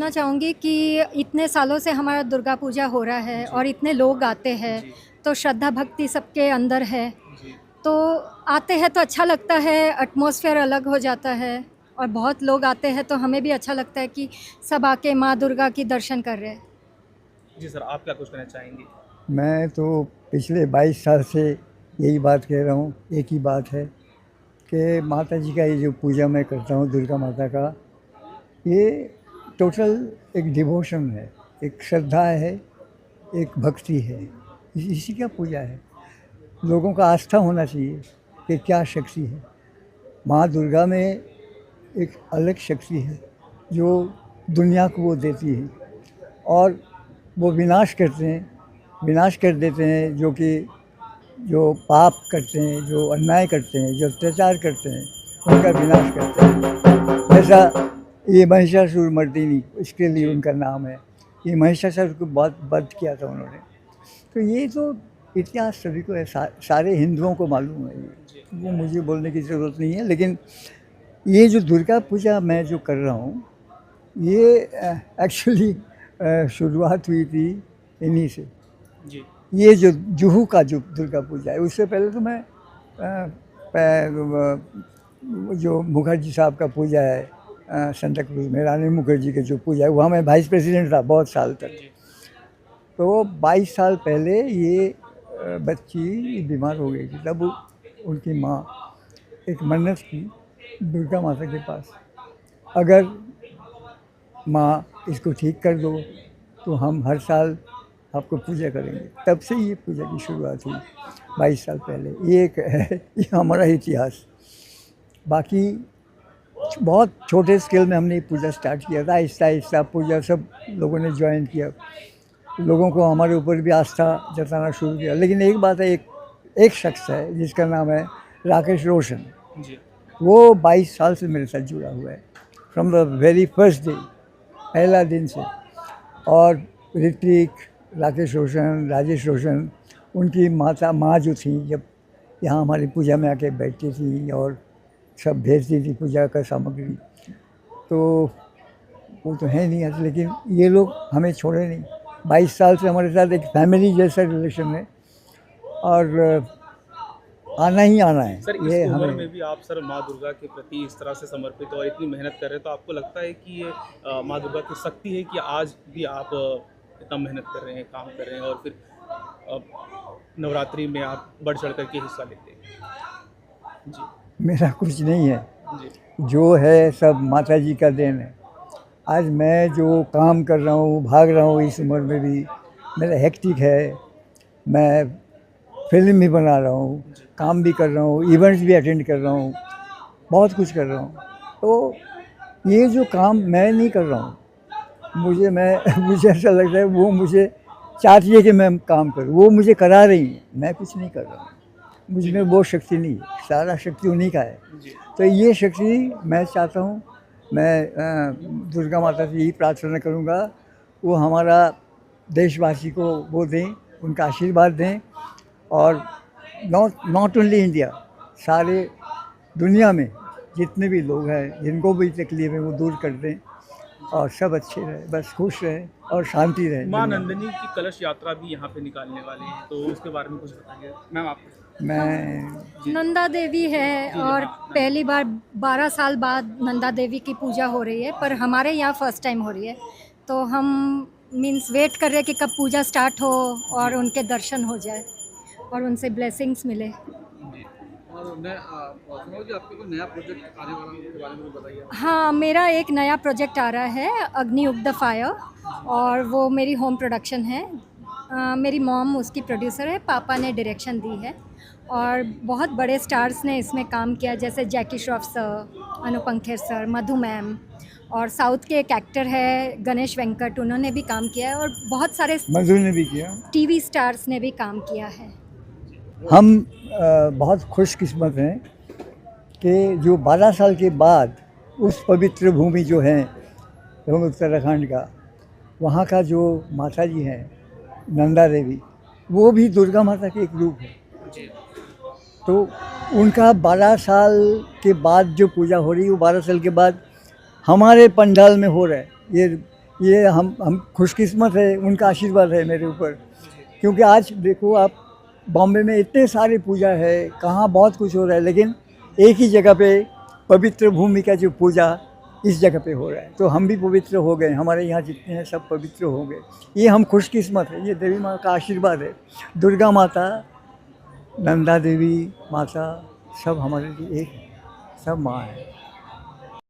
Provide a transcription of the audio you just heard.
बोलना चाहूँगी कि इतने सालों से हमारा दुर्गा पूजा हो रहा है और इतने लोग आते हैं, तो श्रद्धा भक्ति सबके अंदर है। तो आते हैं तो अच्छा लगता है, एटमॉस्फेयर अलग हो जाता है और बहुत लोग आते हैं तो हमें भी अच्छा लगता है कि सब आके माँ दुर्गा की दर्शन कर रहे हैं। जी सर, आप क्या कुछ कहना चाहेंगी? मैं तो पिछले 22 साल से यही बात कह रहा हूँ, एक ही बात है कि माता जी का ये जो पूजा मैं करता हूँ दुर्गा माता का, ये टोटल एक डिवोशन है, एक श्रद्धा है, एक भक्ति है, इसी का पूजा है। लोगों का आस्था होना चाहिए कि क्या शक्ति है। माँ दुर्गा में एक अलग शक्ति है जो दुनिया को वो देती है और वो विनाश करते हैं, विनाश कर देते हैं, जो पाप करते हैं, जो अन्याय करते हैं, जो अत्याचार करते हैं, उनका विनाश करते हैं। जैसा ये महिषासुरमर्दिनी, इसके लिए उनका नाम है। ये महिषासुर को बहुत वध किया था उन्होंने। तो ये तो इतिहास सभी को है, सारे हिंदुओं को मालूम है, ये वो मुझे बोलने की ज़रूरत नहीं है। लेकिन ये जो दुर्गा पूजा मैं जो कर रहा हूँ, ये एक्चुअली शुरुआत हुई थी इन्हीं से। जी। ये जो जुहू का जो दुर्गा पूजा है, उससे पहले तो मैं जो मुखर्जी साहब का पूजा है संता क्रूज में, रानी मुखर्जी के जो पूजा है, वहाँ मैं वाइस प्रेसिडेंट था बहुत साल तक। तो 22 साल पहले ये बच्ची बीमार हो गई थी, तब उनकी माँ एक मन्नत की दुर्गा माता के पास, अगर माँ इसको ठीक कर दो तो हम हर साल आपको पूजा करेंगे। तब से ये पूजा की शुरुआत हुई 22 साल पहले। ये एक है, ये हमारा इतिहास। बाकी बहुत छोटे स्केल में हमने ये पूजा स्टार्ट किया था, आहिस्ता आहिस्ता पूजा सब लोगों ने ज्वाइन किया, लोगों को हमारे ऊपर भी आस्था जताना शुरू किया। लेकिन एक बात है, एक शख्स है जिसका नाम है राकेश रोशन। जी। वो 22 साल से मेरे साथ जुड़ा हुआ है, from the very first day, पहला दिन से। और ऋत्विक, राकेश रोशन, राजेश रोशन, उनकी माँ जो थी, जब यहाँ हमारी पूजा में आके बैठती थी और सब भेजती थी पूजा का सामग्री, तो वो तो है नहीं आज। लेकिन ये लोग हमें छोड़े नहीं, 22 साल से हमारे साथ एक फैमिली जैसा रिलेशन है और आना ही आना है। सर, ये इस उम्र हमें में भी आप सर माँ दुर्गा के प्रति इस तरह से समर्पित और इतनी मेहनत कर रहे हैं, तो आपको लगता है कि ये माँ दुर्गा की शक्ति है कि आज भी आप इतना मेहनत कर रहे हैं, काम कर रहे हैं और फिर नवरात्रि में आप बढ़ चढ़ करके हिस्सा लेते हैं? जी। मेरा कुछ नहीं है, जी। जो है सब माता जी का देन है। आज मैं जो काम कर रहा हूँ, भाग रहा हूँ, इस उम्र में भी मेरा हेक्टिक है। मैं फिल्म भी बना रहा हूँ, काम भी कर रहा हूँ, इवेंट्स भी अटेंड कर रहा हूँ, बहुत कुछ कर रहा हूँ। तो ये जो काम मैं नहीं कर रहा हूँ, मुझे ऐसा लगता है वो मुझे चाहती है कि मैं काम करूँ, वो मुझे करा रही है, मैं कुछ नहीं कर रहा हूँ। मुझ में वो शक्ति नहीं है, सारा शक्ति उन्हीं का है। तो ये शक्ति मैं चाहता हूँ, मैं दुर्गा माता से यही प्रार्थना करूँगा, वो हमारा देशवासी को वो दें, उनका आशीर्वाद दें और नॉट ओनली इंडिया, सारे दुनिया में जितने भी लोग हैं, जिनको भी तकलीफ है, वो दूर कर दें और सब अच्छे रहे, बस खुश रहे और शांति रहे। माँ नंदिनी की कलश यात्रा भी यहाँ पे निकालने वाले हैं, तो उसके बारे में कुछ बताइए मैम आप। मैं नंदा देवी है और पहली बार 12 साल बाद नंदा देवी की पूजा हो रही है, पर हमारे यहाँ फर्स्ट टाइम हो रही है। तो हम मीन्स वेट कर रहे हैं कि कब पूजा स्टार्ट हो और उनके दर्शन हो जाए और उनसे ब्लेसिंग्स मिले। और मैं आपके कोई नया प्रोजेक्ट आने वाला है, उसके बारे में बताइए। हाँ, मेरा एक नया प्रोजेक्ट आ रहा है, अग्नि उग द फायर, और वो मेरी होम प्रोडक्शन है। मेरी मॉम उसकी प्रोड्यूसर है, पापा ने डायरेक्शन दी है और बहुत बड़े स्टार्स ने इसमें काम किया, जैसे जैकी श्रॉफ सर, अनुपम खेर सर, मधु मैम, और साउथ के एक एक्टर है गणेश वेंकट, उन्होंने भी काम किया है और बहुत सारे मधु ने भी किया। टीवी स्टार्स ने भी काम किया है। हम बहुत खुशकिस्मत हैं कि जो 12 साल के बाद उस पवित्र भूमि जो है उत्तराखंड का, वहाँ का जो माता जी हैं नंदा देवी, वो भी दुर्गा माता के एक रूप है। तो उनका 12 साल के बाद जो पूजा हो रही है, वो 12 साल के बाद हमारे पंडाल में हो रहा है। ये हम खुशकिस्मत है, उनका आशीर्वाद है मेरे ऊपर। क्योंकि आज देखो आप, बॉम्बे में इतने सारे पूजा है, कहाँ बहुत कुछ हो रहा है, लेकिन एक ही जगह पे पवित्र भूमि का जो पूजा इस जगह पे हो रहा है, तो हम भी पवित्र हो गए, हमारे यहाँ जितने हैं सब पवित्र हो गए। ये हम खुशकिस्मत है, ये देवी माँ का आशीर्वाद है। दुर्गा माता, नंदा देवी माता सब हमारे लिए एक, सब माँ है।